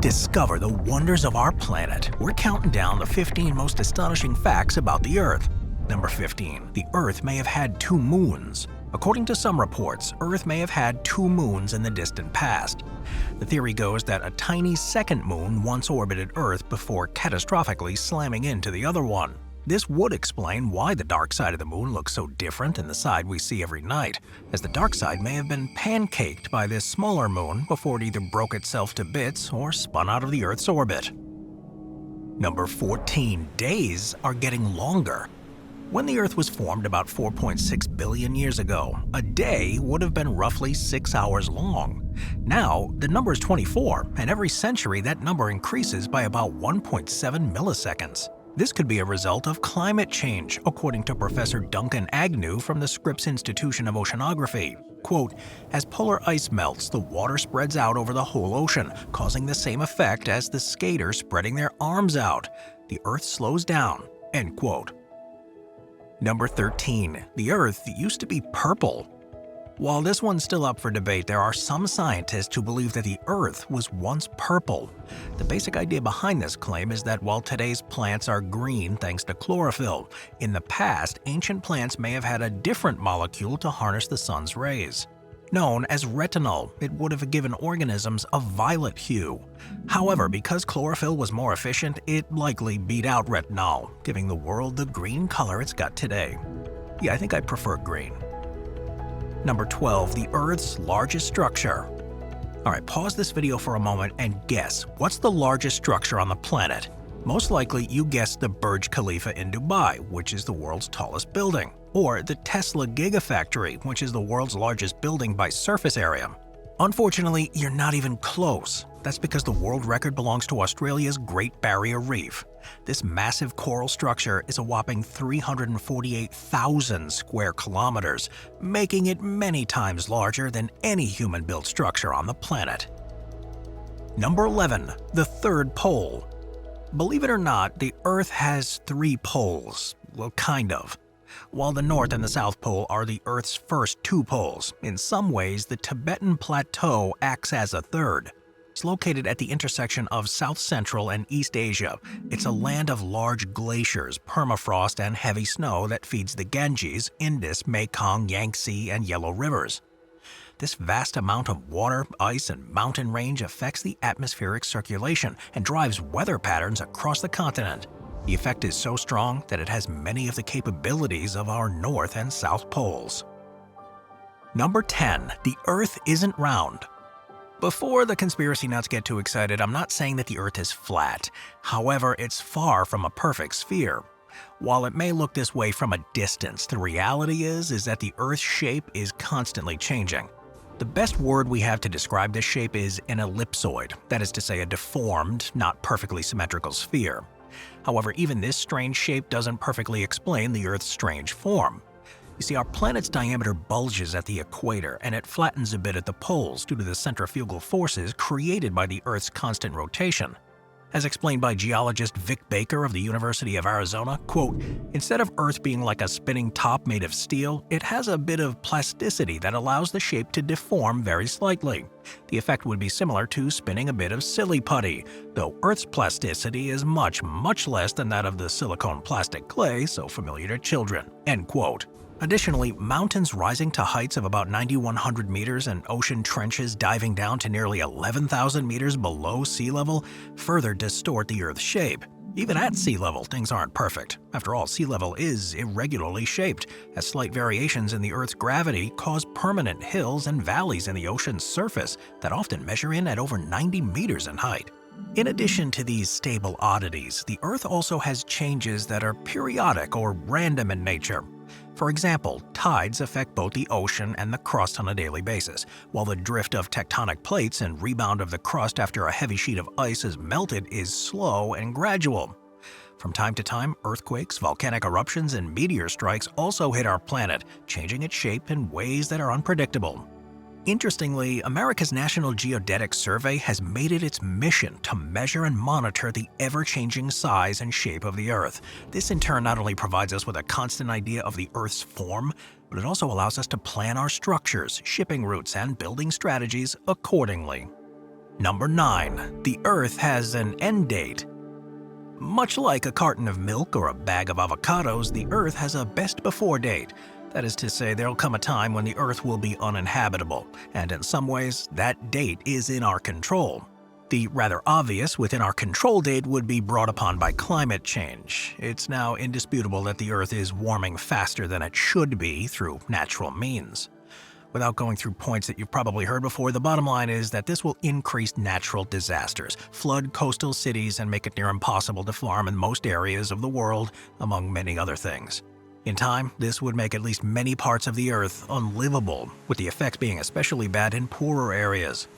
Discover the wonders of our planet. We're counting down the 15 most astonishing facts about the Earth. Number 15. The Earth may have had 2 moons. According to some reports, Earth may have had 2 moons in the distant past. The theory goes that a tiny second moon once orbited Earth before catastrophically slamming into the other one. This would explain why the dark side of the moon looks so different than the side we see every night, as the dark side may have been pancaked by this smaller moon before it either broke itself to bits or spun out of the Earth's orbit. Number 14. Days are getting longer. When the Earth was formed about 4.6 billion years ago, a day would have been roughly 6 hours long. Now, the number is 24, and every century that number increases by about 1.7 milliseconds. This could be a result of climate change, according to Professor Duncan Agnew from the Scripps Institution of Oceanography. Quote, "As polar ice melts, the water spreads out over the whole ocean, causing the same effect as the skater spreading their arms out. The Earth slows down." End quote. Number 13. The Earth used to be purple. While this one's still up for debate, there are some scientists who believe that the Earth was once purple. The basic idea behind this claim is that while today's plants are green thanks to chlorophyll, in the past, ancient plants may have had a different molecule to harness the sun's rays. Known as retinol, it would have given organisms a violet hue. However, because chlorophyll was more efficient, it likely beat out retinol, giving the world the green color it's got today. Yeah, I think I prefer green. Number 12. The Earth's largest structure. Alright, pause this video for a moment and guess, what's the largest structure on the planet? Most likely you guessed the Burj Khalifa in Dubai, which is the world's tallest building, or the Tesla Gigafactory, which is the world's largest building by surface area. Unfortunately, you're not even close. That's because the world record belongs to Australia's Great Barrier Reef. This massive coral structure is a whopping 348,000 square kilometers, making it many times larger than any human-built structure on the planet. Number 11. The third pole. Believe it or not, the Earth has 3 poles. Well, kind of. While the North and the South Pole are the Earth's first 2 poles, in some ways the Tibetan Plateau acts as a third. It's located at the intersection of South Central and East Asia. It's a land of large glaciers, permafrost, and heavy snow that feeds the Ganges, Indus, Mekong, Yangtze, and Yellow rivers. This vast amount of water, ice, and mountain range affects the atmospheric circulation and drives weather patterns across the continent. The effect is so strong that it has many of the capabilities of our North and South Poles. Number 10. The Earth isn't round. Before the conspiracy nuts get too excited, I'm not saying that the Earth is flat. However, it's far from a perfect sphere. While it may look this way from a distance, the reality is that the Earth's shape is constantly changing. The best word we have to describe this shape is an ellipsoid, that is to say a deformed, not perfectly symmetrical sphere. However, even this strange shape doesn't perfectly explain the Earth's strange form. You see, our planet's diameter bulges at the equator, and it flattens a bit at the poles due to the centrifugal forces created by the Earth's constant rotation. As explained by geologist Vic Baker of the University of Arizona, quote, "Instead of Earth being like a spinning top made of steel, it has a bit of plasticity that allows the shape to deform very slightly. The effect would be similar to spinning a bit of silly putty, though Earth's plasticity is much, much less than that of the silicone plastic clay so familiar to children." End quote. Additionally, mountains rising to heights of about 9,100 meters and ocean trenches diving down to nearly 11,000 meters below sea level further distort the Earth's shape. Even at sea level, things aren't perfect. After all, sea level is irregularly shaped, as slight variations in the Earth's gravity cause permanent hills and valleys in the ocean's surface that often measure in at over 90 meters in height. In addition to these stable oddities, the Earth also has changes that are periodic or random in nature. For example, tides affect both the ocean and the crust on a daily basis, while the drift of tectonic plates and rebound of the crust after a heavy sheet of ice is melted is slow and gradual. From time to time, earthquakes, volcanic eruptions, and meteor strikes also hit our planet, changing its shape in ways that are unpredictable. Interestingly, America's National Geodetic Survey has made it its mission to measure and monitor the ever-changing size and shape of the Earth. This in turn not only provides us with a constant idea of the Earth's form, but it also allows us to plan our structures, shipping routes, and building strategies accordingly. Number 9. The Earth has an end date. Much like a carton of milk or a bag of avocados, the Earth has a best before date. That is to say, there'll come a time when the Earth will be uninhabitable, and in some ways, that date is in our control. The rather obvious within our control date would be brought upon by climate change. It's now indisputable that the Earth is warming faster than it should be through natural means. Without going through points that you've probably heard before, the bottom line is that this will increase natural disasters, flood coastal cities, and make it near impossible to farm in most areas of the world, among many other things. In time, this would make at least many parts of the Earth unlivable, with the effects being especially bad in poorer areas.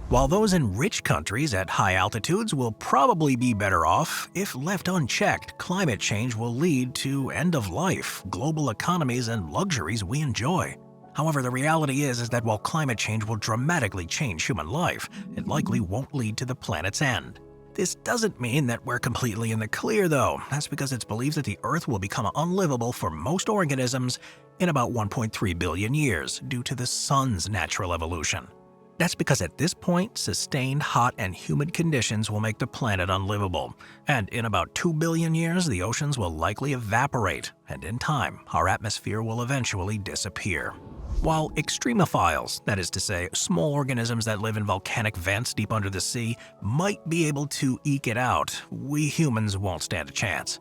While those in rich countries at high altitudes will probably be better off, if left unchecked, climate change will lead to end-of-life, global economies, and luxuries we enjoy. However, the reality is that while climate change will dramatically change human life, it likely won't lead to the planet's end. This doesn't mean that we're completely in the clear, though. That's because it's believed that the Earth will become unlivable for most organisms in about 1.3 billion years due to the Sun's natural evolution. That's because at this point, sustained hot and humid conditions will make the planet unlivable, and in about 2 billion years, the oceans will likely evaporate, and in time, our atmosphere will eventually disappear. While extremophiles, that is to say, small organisms that live in volcanic vents deep under the sea, might be able to eke it out, we humans won't stand a chance.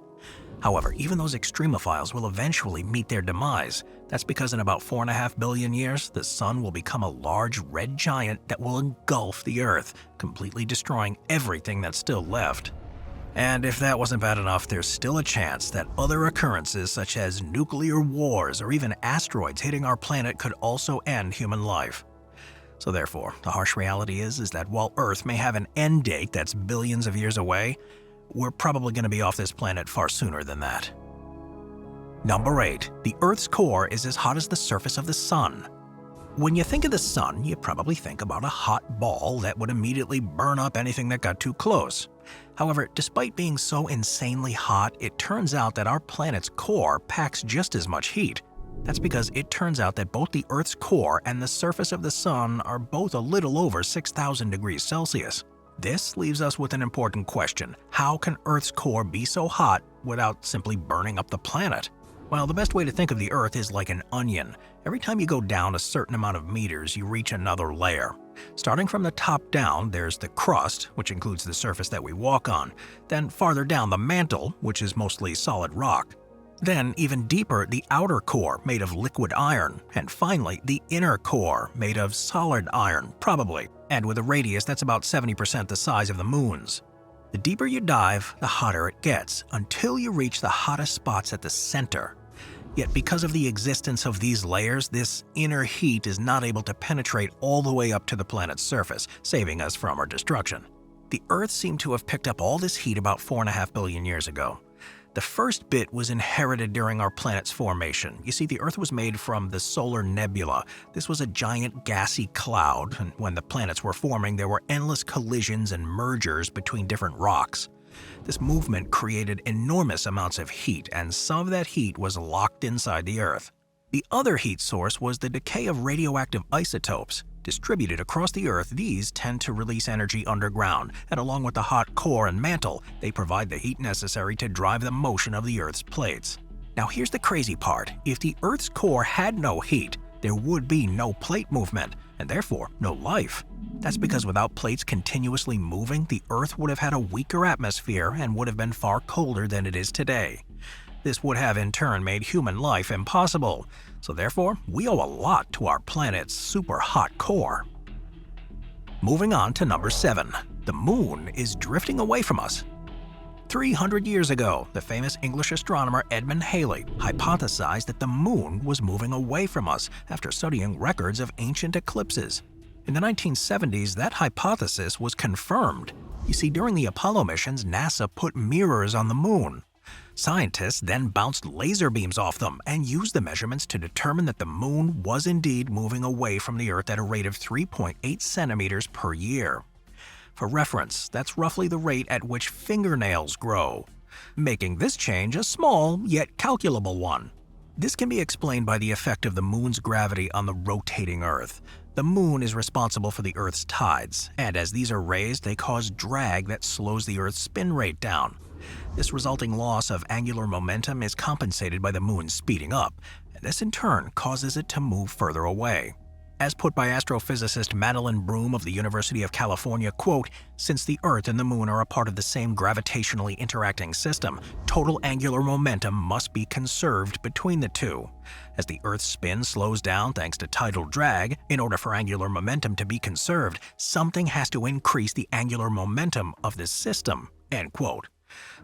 However, even those extremophiles will eventually meet their demise. That's because in about 4.5 billion years, the Sun will become a large red giant that will engulf the Earth, completely destroying everything that's still left. And if that wasn't bad enough, there's still a chance that other occurrences such as nuclear wars or even asteroids hitting our planet could also end human life. So therefore, the harsh reality is that while Earth may have an end date that's billions of years away, we're probably going to be off this planet far sooner than that. Number 8. The Earth's core is as hot as the surface of the Sun. When you think of the Sun, you probably think about a hot ball that would immediately burn up anything that got too close. However, despite being so insanely hot, it turns out that our planet's core packs just as much heat. That's because it turns out that both the Earth's core and the surface of the Sun are both a little over 6,000 degrees Celsius. This leaves us with an important question. How can Earth's core be so hot without simply burning up the planet? Well, the best way to think of the Earth is like an onion. Every time you go down a certain amount of meters, you reach another layer. Starting from the top down, there's the crust, which includes the surface that we walk on. Then farther down, the mantle, which is mostly solid rock. Then, even deeper, the outer core, made of liquid iron. And finally, the inner core, made of solid iron, probably, and with a radius that's about 70% the size of the Moon's. The deeper you dive, the hotter it gets, until you reach the hottest spots at the center. Yet because of the existence of these layers, this inner heat is not able to penetrate all the way up to the planet's surface, saving us from our destruction. The Earth seemed to have picked up all this heat about 4.5 billion years ago. The first bit was inherited during our planet's formation. You see, the Earth was made from the solar nebula. This was a giant gassy cloud, and when the planets were forming, there were endless collisions and mergers between different rocks. This movement created enormous amounts of heat, and some of that heat was locked inside the Earth. The other heat source was the decay of radioactive isotopes. Distributed across the Earth, these tend to release energy underground, and along with the hot core and mantle, they provide the heat necessary to drive the motion of the Earth's plates. Now here's the crazy part. If the Earth's core had no heat, there would be no plate movement, and therefore no life. That's because without plates continuously moving, the Earth would have had a weaker atmosphere and would have been far colder than it is today. This would have in turn made human life impossible. So therefore, we owe a lot to our planet's super hot core. Moving on to number 7. The Moon is drifting away from us. 300 years ago, the famous English astronomer Edmund Halley hypothesized that the Moon was moving away from us after studying records of ancient eclipses. In the 1970s, that hypothesis was confirmed. You see, during the Apollo missions, NASA put mirrors on the Moon. Scientists then bounced laser beams off them and used the measurements to determine that the Moon was indeed moving away from the Earth at a rate of 3.8 centimeters per year. For reference, that's roughly the rate at which fingernails grow, making this change a small yet calculable one. This can be explained by the effect of the Moon's gravity on the rotating Earth. The moon is responsible for the Earth's tides, and as these are raised, they cause drag that slows the Earth's spin rate down. This resulting loss of angular momentum is compensated by the moon speeding up, and this in turn causes it to move further away. As put by astrophysicist Madeline Broom of the University of California, quote, "Since the Earth and the Moon are a part of the same gravitationally interacting system, total angular momentum must be conserved between the two. As the Earth's spin slows down thanks to tidal drag, in order for angular momentum to be conserved, something has to increase the angular momentum of this system," end quote.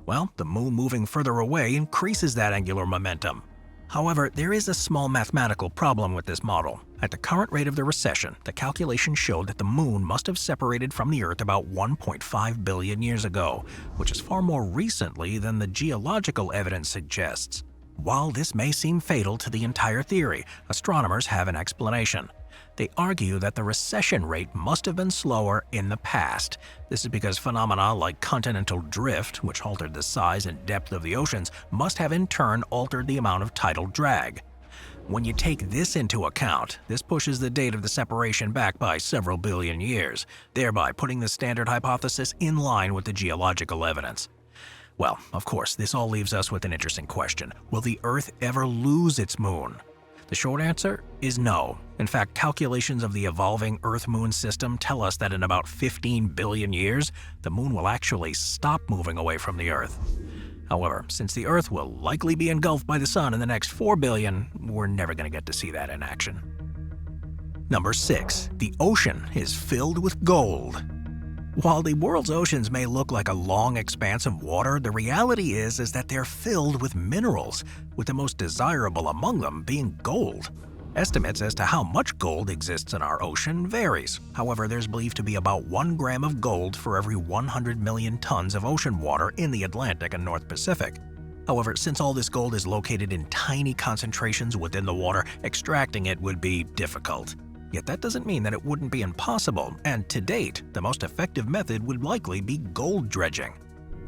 Well, the Moon moving further away increases that angular momentum. However, there is a small mathematical problem with this model. At the current rate of the recession, the calculation showed that the Moon must have separated from the Earth about 1.5 billion years ago, which is far more recently than the geological evidence suggests. While this may seem fatal to the entire theory, astronomers have an explanation. They argue that the recession rate must have been slower in the past. This is because phenomena like continental drift, which altered the size and depth of the oceans, must have in turn altered the amount of tidal drag. When you take this into account, this pushes the date of the separation back by several billion years, thereby putting the standard hypothesis in line with the geological evidence. Well, of course, this all leaves us with an interesting question. Will the Earth ever lose its moon? The short answer is no. In fact, calculations of the evolving Earth-Moon system tell us that in about 15 billion years, the Moon will actually stop moving away from the Earth. However, since the Earth will likely be engulfed by the Sun in the next 4 billion, we're never going to get to see that in action. Number 6. The ocean is filled with gold. While the world's oceans may look like a long expanse of water, the reality is that they're filled with minerals, with the most desirable among them being gold. Estimates as to how much gold exists in our ocean varies. However, there's believed to be about 1 gram of gold for every 100 million tons of ocean water in the Atlantic and North Pacific. However, since all this gold is located in tiny concentrations within the water, extracting it would be difficult. Yet that doesn't mean that it wouldn't be impossible, and to date, the most effective method would likely be gold dredging.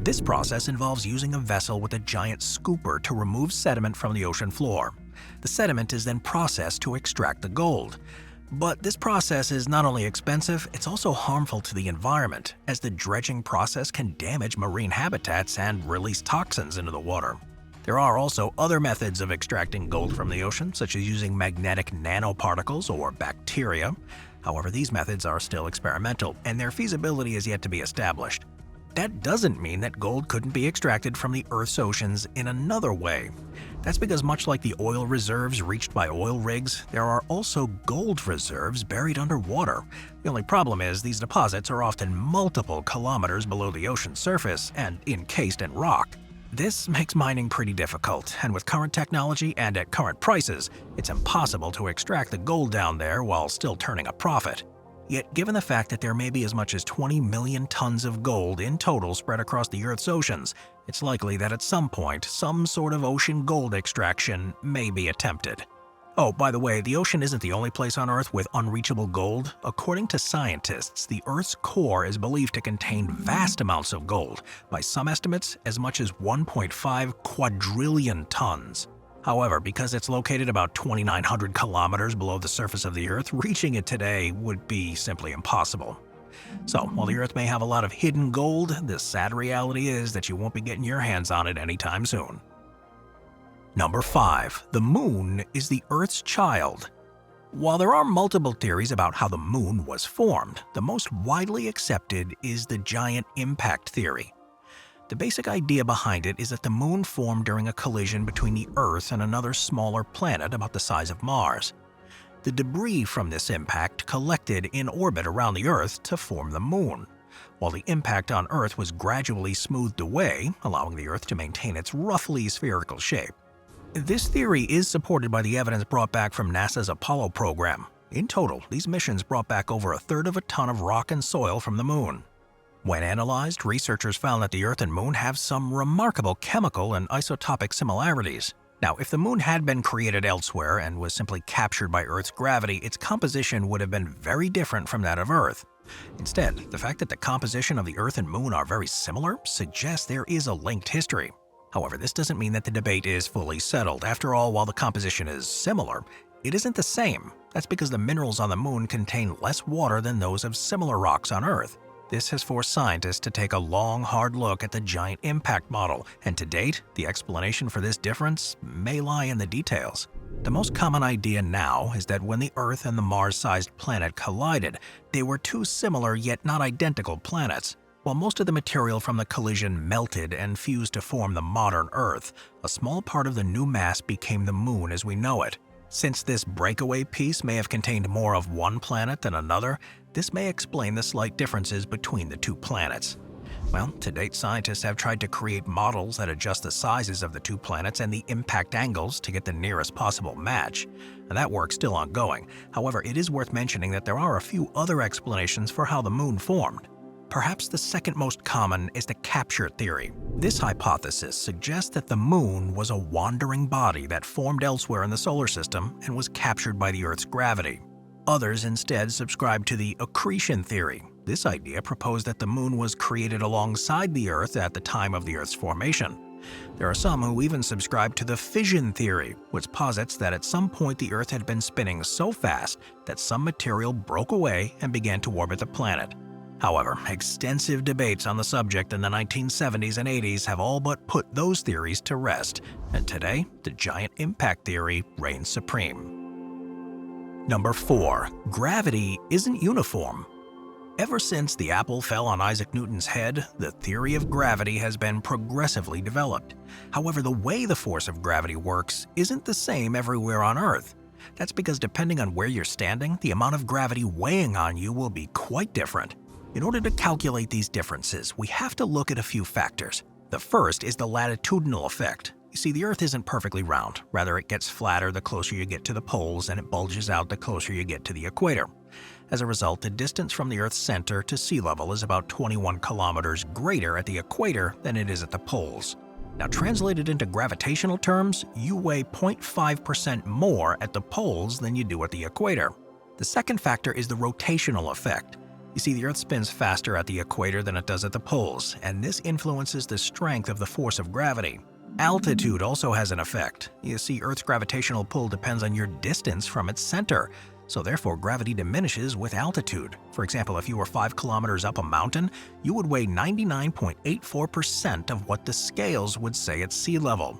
This process involves using a vessel with a giant scooper to remove sediment from the ocean floor. The sediment is then processed to extract the gold. But this process is not only expensive, it's also harmful to the environment, as the dredging process can damage marine habitats and release toxins into the water. There are also other methods of extracting gold from the ocean, such as using magnetic nanoparticles or bacteria. However, these methods are still experimental, and their feasibility is yet to be established. That doesn't mean that gold couldn't be extracted from the Earth's oceans in another way. That's because much like the oil reserves reached by oil rigs, there are also gold reserves buried underwater. The only problem is these deposits are often multiple kilometers below the ocean surface and encased in rock. This makes mining pretty difficult, and with current technology and at current prices, it's impossible to extract the gold down there while still turning a profit. Yet, given the fact that there may be as much as 20 million tons of gold in total spread across the Earth's oceans, it's likely that at some point, some sort of ocean gold extraction may be attempted. Oh, by the way, the ocean isn't the only place on Earth with unreachable gold. According to scientists, the Earth's core is believed to contain vast amounts of gold, by some estimates as much as 1.5 quadrillion tons. However, because it's located about 2,900 kilometers below the surface of the Earth, reaching it today would be simply impossible. So, while the Earth may have a lot of hidden gold, the sad reality is that you won't be getting your hands on it anytime soon. Number 5. The Moon is the Earth's child. While there are multiple theories about how the Moon was formed, the most widely accepted is the giant impact theory. The basic idea behind it is that the Moon formed during a collision between the Earth and another smaller planet about the size of Mars. The debris from this impact collected in orbit around the Earth to form the Moon, while the impact on Earth was gradually smoothed away, allowing the Earth to maintain its roughly spherical shape. This theory is supported by the evidence brought back from NASA's Apollo program. In total, these missions brought back over a third of a ton of rock and soil from the Moon. When analyzed, researchers found that the Earth and Moon have some remarkable chemical and isotopic similarities. Now, if the Moon had been created elsewhere and was simply captured by Earth's gravity, its composition would have been very different from that of Earth. Instead, the fact that the composition of the Earth and Moon are very similar suggests there is a linked history. However, this doesn't mean that the debate is fully settled. After all, while the composition is similar, it isn't the same. That's because the minerals on the moon contain less water than those of similar rocks on Earth. This has forced scientists to take a long, hard look at the giant impact model, and to date, the explanation for this difference may lie in the details. The most common idea now is that when the Earth and the Mars-sized planet collided, they were two similar yet not identical planets. While most of the material from the collision melted and fused to form the modern Earth, a small part of the new mass became the Moon as we know it. Since this breakaway piece may have contained more of one planet than another, this may explain the slight differences between the two planets. Well, to date, scientists have tried to create models that adjust the sizes of the two planets and the impact angles to get the nearest possible match. And that work's still ongoing. However, it is worth mentioning that there are a few other explanations for how the Moon formed. Perhaps the second most common is the capture theory. This hypothesis suggests that the Moon was a wandering body that formed elsewhere in the solar system and was captured by the Earth's gravity. Others instead subscribe to the accretion theory. This idea proposed that the Moon was created alongside the Earth at the time of the Earth's formation. There are some who even subscribe to the fission theory, which posits that at some point the Earth had been spinning so fast that some material broke away and began to orbit the planet. However, extensive debates on the subject in the 1970s and 80s have all but put those theories to rest, and today, the giant impact theory reigns supreme. Number 4. Gravity isn't uniform. Ever since the apple fell on Isaac Newton's head, the theory of gravity has been progressively developed. However, the way the force of gravity works isn't the same everywhere on Earth. That's because depending on where you're standing, the amount of gravity weighing on you will be quite different. In order to calculate these differences, we have to look at a few factors. The first is the latitudinal effect. You see, the Earth isn't perfectly round. Rather, it gets flatter the closer you get to the poles, and it bulges out the closer you get to the equator. As a result, the distance from the Earth's center to sea level is about 21 kilometers greater at the equator than it is at the poles. Now, translated into gravitational terms, you weigh 0.5% more at the poles than you do at the equator. The second factor is the rotational effect. You see, the Earth spins faster at the equator than it does at the poles, and this influences the strength of the force of gravity. Altitude also has an effect. You see, Earth's gravitational pull depends on your distance from its center, so therefore gravity diminishes with altitude. For example, if you were 5 kilometers up a mountain, you would weigh 99.84% of what the scales would say at sea level.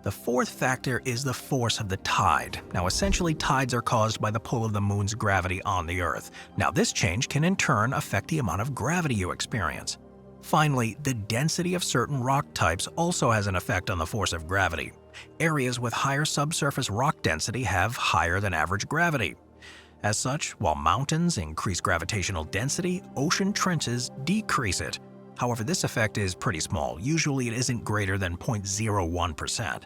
The fourth factor is the force of the tide. Now, essentially, tides are caused by the pull of the Moon's gravity on the Earth. Now, this change can in turn affect the amount of gravity you experience. Finally, the density of certain rock types also has an effect on the force of gravity. Areas with higher subsurface rock density have higher than average gravity. As such, while mountains increase gravitational density, ocean trenches decrease it. However, this effect is pretty small. Usually it isn't greater than 0.01%.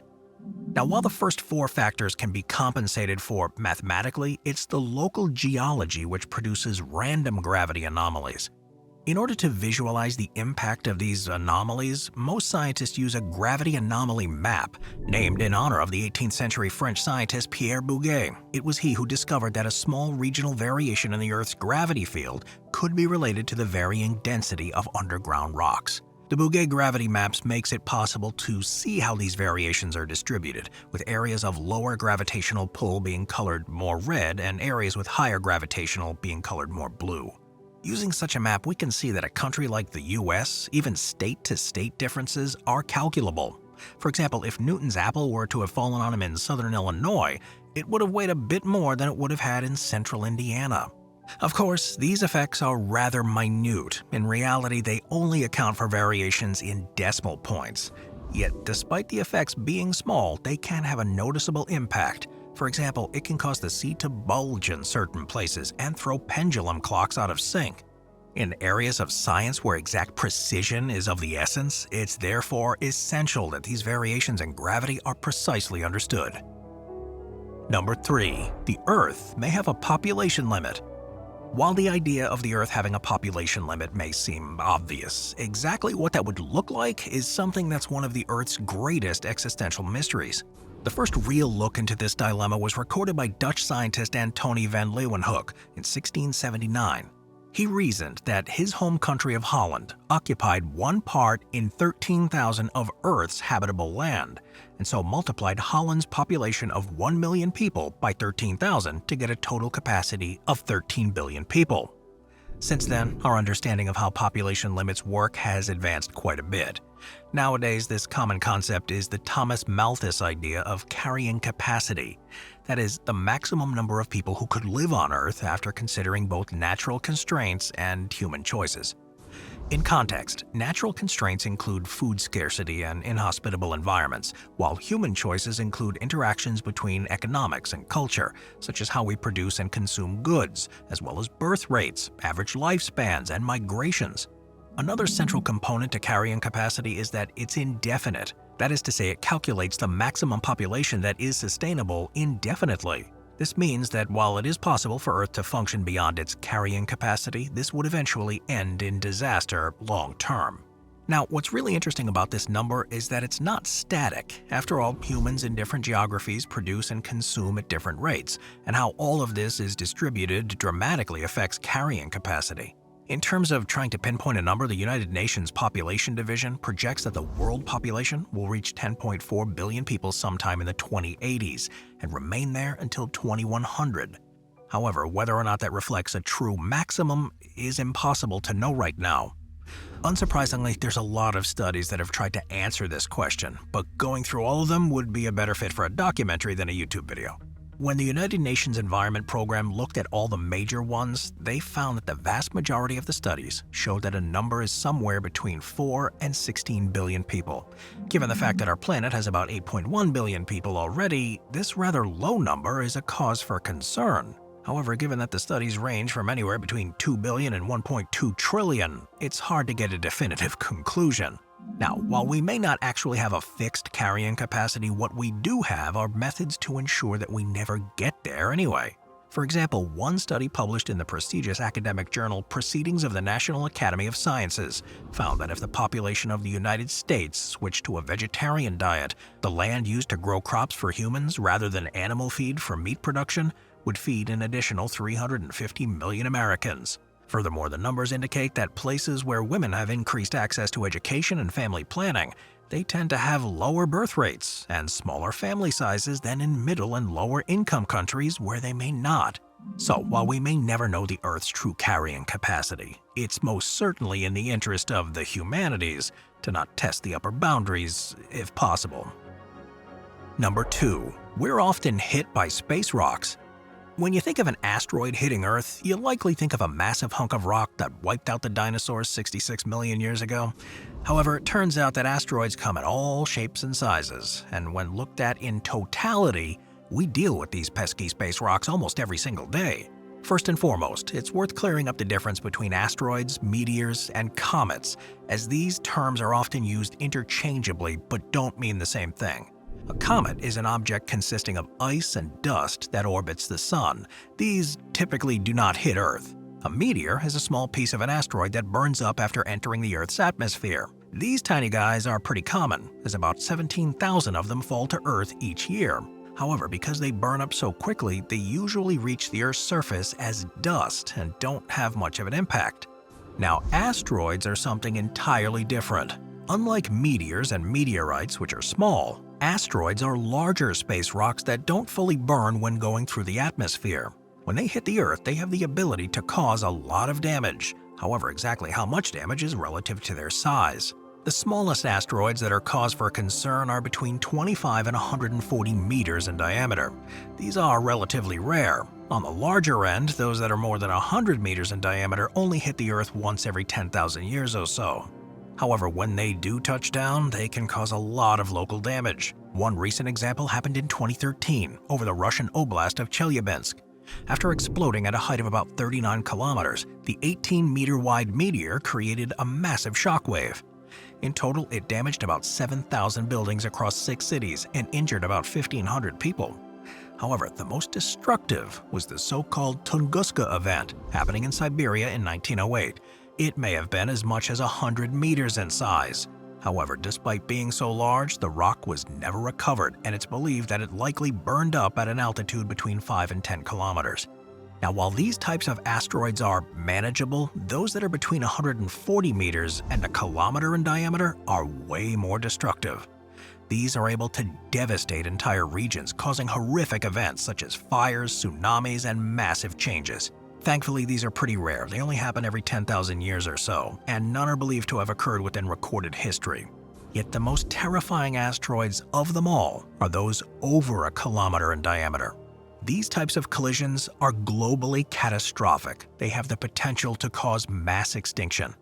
Now, while the first four factors can be compensated for mathematically, it's the local geology which produces random gravity anomalies. In order to visualize the impact of these anomalies, most scientists use a gravity anomaly map, named in honor of the 18th century French scientist Pierre Bouguer. It was he who discovered that a small regional variation in the Earth's gravity field could be related to the varying density of underground rocks. The Bouguer gravity maps makes it possible to see how these variations are distributed, with areas of lower gravitational pull being colored more red and areas with higher gravitational being colored more blue. Using such a map, we can see that a country like the US, even state-to-state differences are calculable. For example, if Newton's apple were to have fallen on him in southern Illinois, it would have weighed a bit more than it would have had in central Indiana. Of course, these effects are rather minute. In reality, they only account for variations in decimal points. Yet, despite the effects being small, they can have a noticeable impact. For example, it can cause the sea to bulge in certain places and throw pendulum clocks out of sync. In areas of science where exact precision is of the essence, it's therefore essential that these variations in gravity are precisely understood. Number 3. The Earth may have a population limit. While the idea of the Earth having a population limit may seem obvious, exactly what that would look like is something that's one of the Earth's greatest existential mysteries. The first real look into this dilemma was recorded by Dutch scientist Antonie van Leeuwenhoek in 1679. He reasoned that his home country of Holland occupied 1 part in 13,000 of Earth's habitable land, and so multiplied Holland's population of 1 million people by 13,000 to get a total capacity of 13 billion people. Since then, our understanding of how population limits work has advanced quite a bit. Nowadays, this common concept is the Thomas Malthus idea of carrying capacity. That is, the maximum number of people who could live on Earth after considering both natural constraints and human choices. In context, natural constraints include food scarcity and inhospitable environments, while human choices include interactions between economics and culture, such as how we produce and consume goods, as well as birth rates, average lifespans, and migrations. Another central component to carrying capacity is that it's indefinite. That is to say, it calculates the maximum population that is sustainable indefinitely. This means that while it is possible for Earth to function beyond its carrying capacity, this would eventually end in disaster long term. Now, what's really interesting about this number is that it's not static. After all, humans in different geographies produce and consume at different rates, and how all of this is distributed dramatically affects carrying capacity. In terms of trying to pinpoint a number, the United Nations Population Division projects that the world population will reach 10.4 billion people sometime in the 2080s and remain there until 2100. However, whether or not that reflects a true maximum is impossible to know right now. Unsurprisingly, there's a lot of studies that have tried to answer this question, but going through all of them would be a better fit for a documentary than a YouTube video. When the United Nations Environment Program looked at all the major ones, they found that the vast majority of the studies showed that a number is somewhere between 4 and 16 billion people. Given the fact that our planet has about 8.1 billion people already, this rather low number is a cause for concern. However, given that the studies range from anywhere between 2 billion and 1.2 trillion, it's hard to get a definitive conclusion. Now, while we may not actually have a fixed carrying capacity, what we do have are methods to ensure that we never get there anyway. For example, one study published in the prestigious academic journal Proceedings of the National Academy of Sciences found that if the population of the United States switched to a vegetarian diet, the land used to grow crops for humans rather than animal feed for meat production would feed an additional 350 million Americans. Furthermore, the numbers indicate that places where women have increased access to education and family planning, they tend to have lower birth rates and smaller family sizes than in middle and lower income countries where they may not. So, while we may never know the Earth's true carrying capacity, it's most certainly in the interest of the humanities to not test the upper boundaries if possible. Number 2. We're often hit by space rocks. When you think of an asteroid hitting Earth, you likely think of a massive hunk of rock that wiped out the dinosaurs 66 million years ago. However, it turns out that asteroids come in all shapes and sizes, and when looked at in totality, we deal with these pesky space rocks almost every single day. First and foremost, it's worth clearing up the difference between asteroids, meteors, and comets, as these terms are often used interchangeably but don't mean the same thing. A comet is an object consisting of ice and dust that orbits the Sun. These typically do not hit Earth. A meteor is a small piece of an asteroid that burns up after entering the Earth's atmosphere. These tiny guys are pretty common, as about 17,000 of them fall to Earth each year. However, because they burn up so quickly, they usually reach the Earth's surface as dust and don't have much of an impact. Now, asteroids are something entirely different. Unlike meteors and meteorites, which are small, asteroids are larger space rocks that don't fully burn when going through the atmosphere. When they hit the Earth, they have the ability to cause a lot of damage. However, exactly how much damage is relative to their size. The smallest asteroids that are cause for concern are between 25 and 140 meters in diameter. These are relatively rare. On the larger end, those that are more than 100 meters in diameter only hit the Earth once every 10,000 years or so. However, when they do touch down, they can cause a lot of local damage. One recent example happened in 2013 over the Russian oblast of Chelyabinsk. After exploding at a height of about 39 kilometers, the 18-meter-wide meteor created a massive shockwave. In total, it damaged about 7,000 buildings across 6 cities and injured about 1,500 people. However, the most destructive was the so-called Tunguska event, happening in Siberia in 1908. It may have been as much as 100 meters in size. However, despite being so large, the rock was never recovered, and it's believed that it likely burned up at an altitude between 5 and 10 kilometers. Now, while these types of asteroids are manageable, those that are between 140 meters and a kilometer in diameter are way more destructive. These are able to devastate entire regions, causing horrific events such as fires, tsunamis, and massive changes. Thankfully, these are pretty rare. They only happen every 10,000 years or so, and none are believed to have occurred within recorded history. Yet the most terrifying asteroids of them all are those over a kilometer in diameter. These types of collisions are globally catastrophic. They have the potential to cause mass extinction.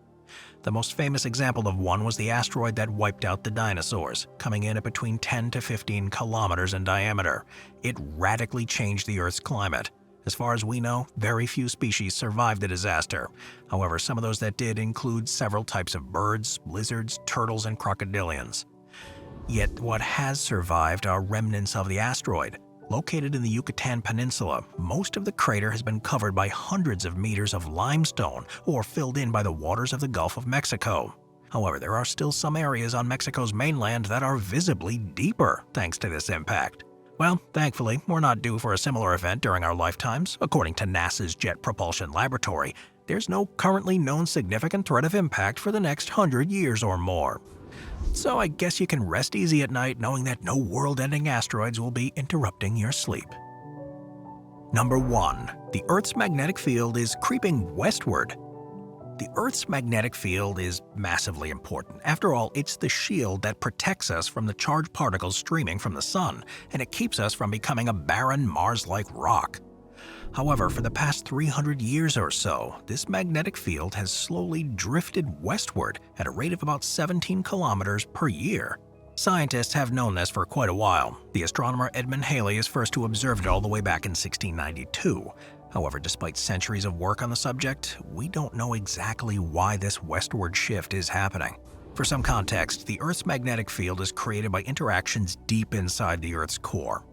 The most famous example of one was the asteroid that wiped out the dinosaurs, coming in at between 10 to 15 kilometers in diameter. It radically changed the Earth's climate. As far as we know, very few species survived the disaster. However, some of those that did include several types of birds, lizards, turtles, and crocodilians. Yet what has survived are remnants of the asteroid. Located in the Yucatan Peninsula, most of the crater has been covered by hundreds of meters of limestone or filled in by the waters of the Gulf of Mexico. However, there are still some areas on Mexico's mainland that are visibly deeper thanks to this impact. Well, thankfully, we're not due for a similar event during our lifetimes. According to NASA's Jet Propulsion Laboratory, there's no currently known significant threat of impact for the next 100 years or more. So I guess you can rest easy at night knowing that no world-ending asteroids will be interrupting your sleep. Number 1. The Earth's magnetic field is creeping westward. The Earth's magnetic field is massively important. After all, it's the shield that protects us from the charged particles streaming from the Sun, and it keeps us from becoming a barren Mars-like rock. However, for the past 300 years or so, this magnetic field has slowly drifted westward at a rate of about 17 kilometers per year. Scientists have known this for quite a while. The astronomer Edmund Halley is first to observe it all the way back in 1692. However, despite centuries of work on the subject, we don't know exactly why this westward shift is happening. For some context, the Earth's magnetic field is created by interactions deep inside the Earth's core.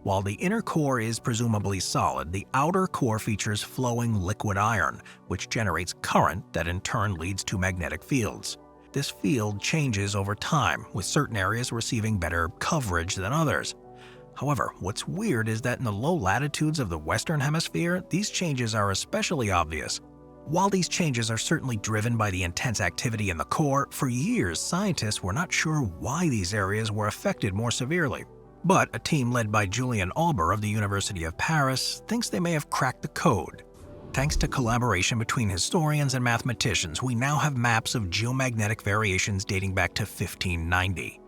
While the inner core is presumably solid, the outer core features flowing liquid iron, which generates current that in turn leads to magnetic fields. This field changes over time, with certain areas receiving better coverage than others. However, what's weird is that in the low latitudes of the Western Hemisphere, these changes are especially obvious. While these changes are certainly driven by the intense activity in the core, for years scientists were not sure why these areas were affected more severely. But a team led by Julien Auber of the University of Paris thinks they may have cracked the code. Thanks to collaboration between historians and mathematicians, we now have maps of geomagnetic variations dating back to 1590.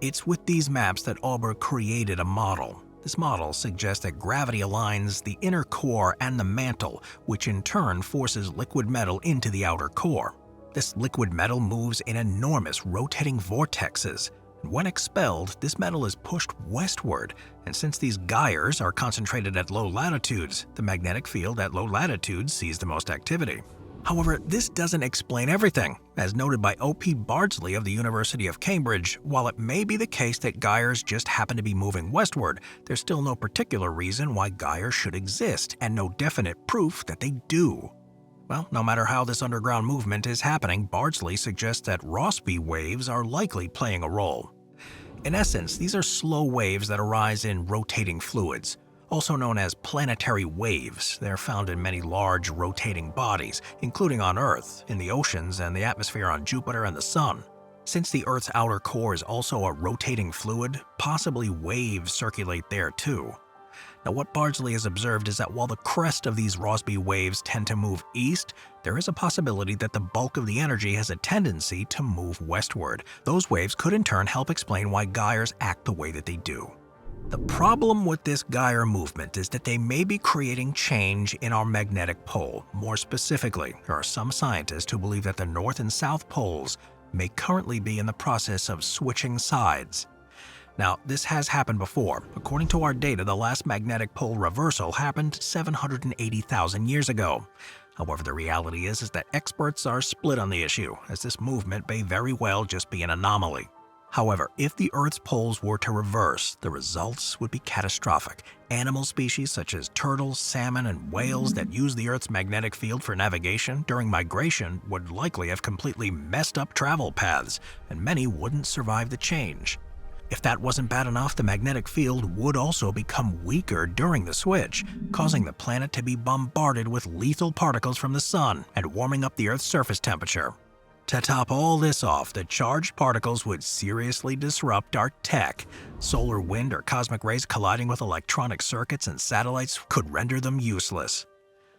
It's with these maps that Auber created a model. This model suggests that gravity aligns the inner core and the mantle, which in turn forces liquid metal into the outer core. This liquid metal moves in enormous rotating vortexes. When expelled, this metal is pushed westward, and since these gyres are concentrated at low latitudes, the magnetic field at low latitudes sees the most activity. However, this doesn't explain everything. As noted by O.P. Bardsley of the University of Cambridge, while it may be the case that gyres just happen to be moving westward, there's still no particular reason why gyres should exist, and no definite proof that they do. Well, no matter how this underground movement is happening, Bardsley suggests that Rossby waves are likely playing a role. In essence, these are slow waves that arise in rotating fluids. Also known as planetary waves, they're found in many large rotating bodies, including on Earth, in the oceans, and the atmosphere on Jupiter and the Sun. Since the Earth's outer core is also a rotating fluid, possibly waves circulate there too. Now, what Bardsley has observed is that while the crest of these Rossby waves tend to move east, there is a possibility that the bulk of the energy has a tendency to move westward. Those waves could in turn help explain why gyres act the way that they do. The problem with this gyre movement is that they may be creating change in our magnetic pole. More specifically, there are some scientists who believe that the North and South poles may currently be in the process of switching sides. Now, this has happened before. According to our data, the last magnetic pole reversal happened 780,000 years ago. However, the reality is that experts are split on the issue, as this movement may very well just be an anomaly. However, if the Earth's poles were to reverse, the results would be catastrophic. Animal species such as turtles, salmon, and whales that use the Earth's magnetic field for navigation during migration would likely have completely messed up travel paths, and many wouldn't survive the change. If that wasn't bad enough, the magnetic field would also become weaker during the switch, causing the planet to be bombarded with lethal particles from the sun and warming up the Earth's surface temperature. To top all this off, the charged particles would seriously disrupt our tech. Solar wind or cosmic rays colliding with electronic circuits and satellites could render them useless.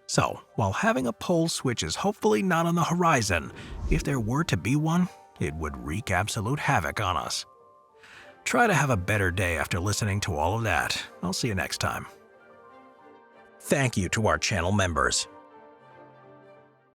So, while having a pole switch is hopefully not on the horizon, if there were to be one, it would wreak absolute havoc on us. Try to have a better day after listening to all of that. I'll see you next time. Thank you to our channel members.